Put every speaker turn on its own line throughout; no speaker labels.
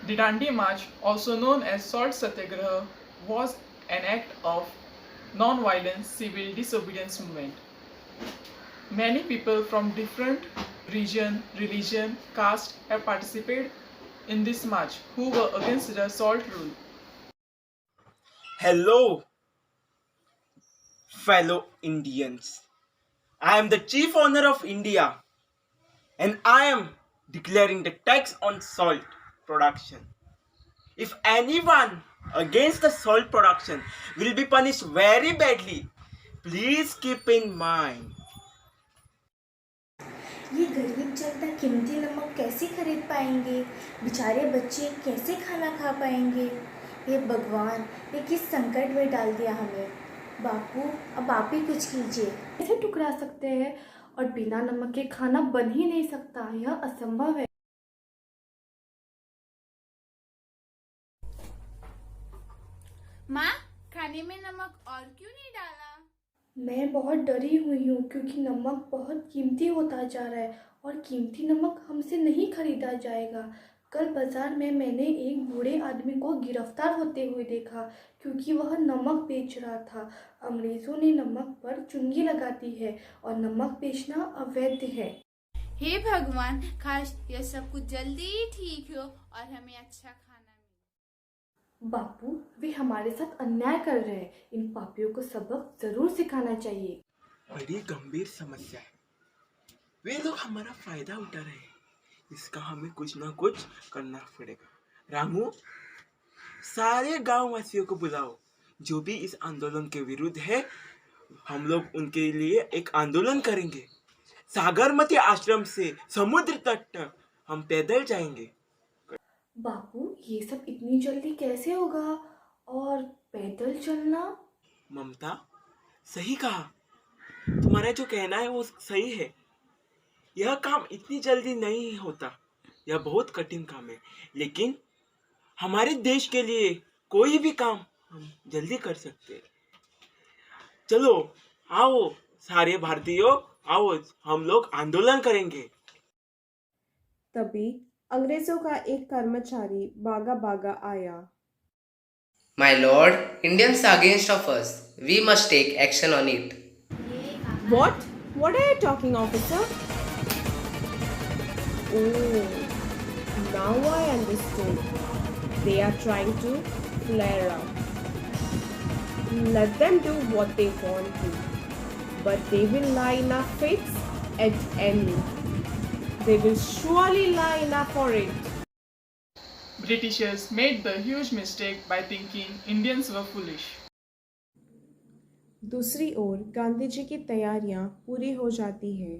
The Dandi March, also known as Salt Satyagraha, was an act of non-violent civil disobedience movement. Many people from different region, religion, caste have participated in this march who were against the salt rule.
Hello, fellow Indians. I am the Chief Honor of India and I am declaring the tax on salt production. If anyone against the salt production will be punished very badly, please keep in mind.
ये गरीब जनता कीमती नमक कैसे खरीद पाएंगे? बेचारे बच्चे कैसे खाना खा पाएंगे? हे भगवान, ये किस संकट में डाल दिया हमें। बापू, अब आप ही कुछ कीजिए।
कैसे टुकरा सकते हैं और बिना नमक के खाना बन ही नहीं सकता, यह असंभव है।
माँ, खाने में नमक और क्यों नहीं डाला?
मैं बहुत डरी हुई हूँ क्योंकि नमक बहुत कीमती होता जा रहा है और कीमती नमक हमसे नहीं खरीदा जाएगा। कल बाजार में मैंने एक बूढ़े आदमी को गिरफ्तार होते हुए देखा क्योंकि वह नमक बेच रहा था। अंग्रेज़ों ने नमक पर चुंगी लगा दी है और नमक बेचना अवैध है।
हे भगवान, काश यह सब कुछ जल्दी ही ठीक हो और हमें अच्छा खाना मिले।
बापू, वे हमारे साथ अन्याय कर रहे हैं। इन पापियों को सबक जरूर सिखाना चाहिए।
बड़ी गंभीर समस्या है। वे लोग हमारा फायदा उठा रहे हैं। इसका हमें कुछ ना कुछ करना पड़ेगा। रामू, सारे गांव वासियों को बुलाओ जो भी इस आंदोलन के विरुद्ध है। हम लोग उनके लिए एक आंदोलन करेंगे। सागरमती आश्रम से समुद्र तट तक हम पैदल जाएंगे।
बापू, ये सब इतनी जल्दी कैसे होगा और पैदल चलना?
ममता, सही कहा। तुम्हारा जो कहना है वो सही है। यह काम इतनी जल्दी नहीं होता। यह बहुत कठिन काम है, लेकिन हमारे देश के लिए कोई भी काम हम जल्दी कर सकते हैं। चलो आओ सारे भारतीयों, आओ हम लोग आंदोलन करेंगे।
तभी अंग्रेजों का एक कर्मचारी भागा भागा आया।
My lord, Indians are against of us. We must take action on it.
What? What are you talking, officer? Oh, now I understood. They are trying to flare up. Let them do what they want to, but they will lie in our fates at any. They will surely lie in our for it.
Britishers made the huge mistake by thinking Indians were foolish.
दूसरी ओर गांधी जी की तैयारियां पूरी हो जाती हैं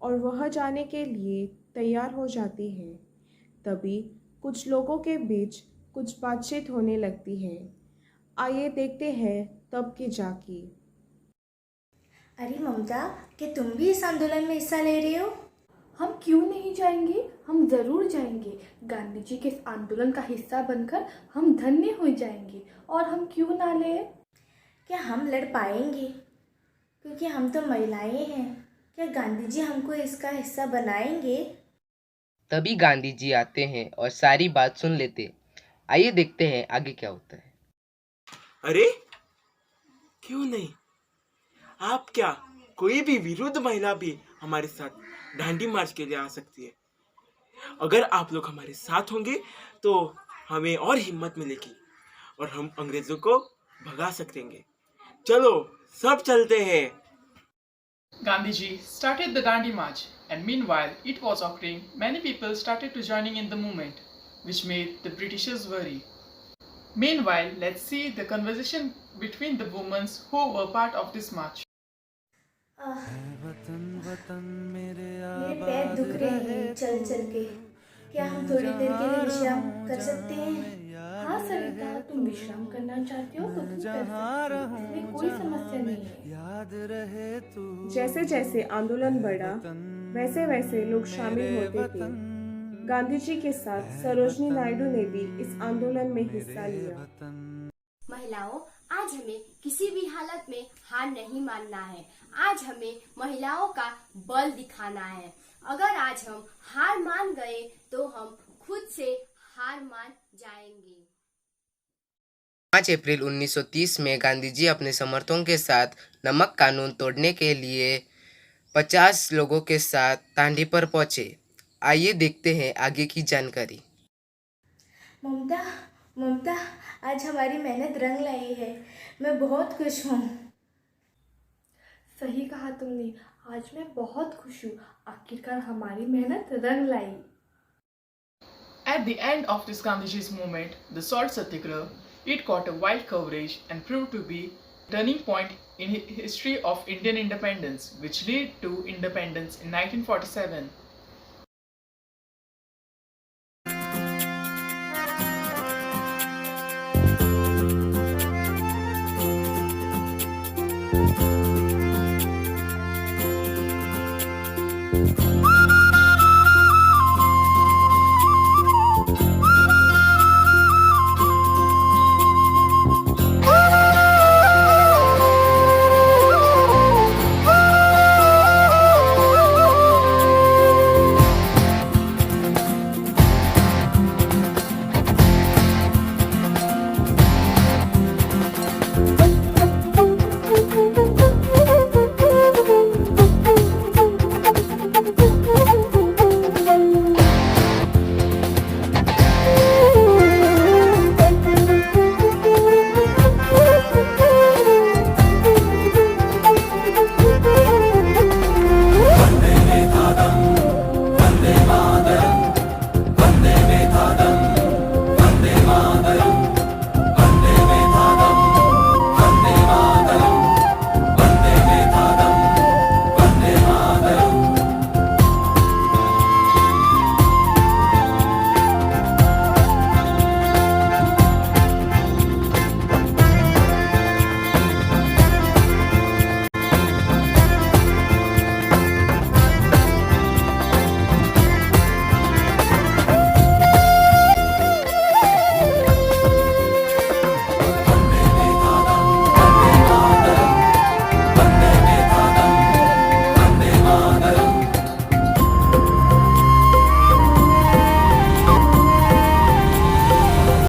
और वह जाने के लिए तैयार हो जाती है। तभी कुछ लोगों के बीच कुछ बातचीत होने लगती है। आइए देखते हैं तब की जाकी।
अरे ममता, क्या तुम भी इस आंदोलन में हिस्सा ले रही हो?
हम क्यों नहीं जाएंगे? हम जरूर जाएंगे। गांधी जी के इस आंदोलन का हिस्सा बनकर हम धन्य हो जाएंगे। और हम क्यों ना ले?
क्या हम लड़ पाएंगे? क्योंकि हम तो महिलाएं हैं। क्या गांधी जी हमको इसका हिस्सा बनाएंगे?
तभी गांधी जी आते हैं और सारी बात सुन लेते। आइए देखते हैं आगे क्या होता है।
अरे क्यों नहीं? आप क्या, कोई भी विरुद्ध महिला भी हमारे साथ दांडी मार्च के लिए आ सकती है। अगर आप लोग हमारे साथ होंगे तो हमें और हिम्मत मिलेगी और हम अंग्रेजों को भगा सकेंगे। चलो सब चलते हैं।
Gandhiji started the Dandi March, and meanwhile it was occurring, many people started to joining in the movement, which made the Britishers worry. Meanwhile, let's see the conversation between the women who were part of this march.
मेरे पैर दुख रहे हैं चल चल के। क्या हम थोड़ी देर के लिए विश्राम कर सकते हैं?
हाँ सरिता, तुम विश्राम करना चाहते हो तो तुम कर सकते हो। इसमें कोई समस्या नहीं है।
जैसे जैसे आंदोलन बढ़ा वैसे वैसे लोग शामिल होते थे। गांधी जी के साथ सरोजनी नायडू ने भी इस आंदोलन में हिस्सा लिया।
महिलाओं, आज हमें किसी भी हालत में हार नहीं मानना है। आज हमें महिलाओं का बल दिखाना है। अगर आज हम हार मान गए तो हम खुद से हार मान जाएंगे।
5 अप्रैल 1930 में गांधी जी अपने समर्थकों के साथ नमक कानून तोड़ने के लिए 50 लोगों के साथ तांडी पर पहुंचे। आइए देखते हैं आगे की जानकारी।
ममता ममता, आज हमारी मेहनत रंग लाई है। मैं बहुत खुश हूँ।
सही कहा तुमने, आज मैं बहुत खुश हूँ। आखिरकार हमारी मेहनत रंग लाई।
At the end of this Gandhiji's movement, the Salt Satyagraha, it got a wide coverage and proved to be a turning point in history of Indian independence, which led to independence in 1947.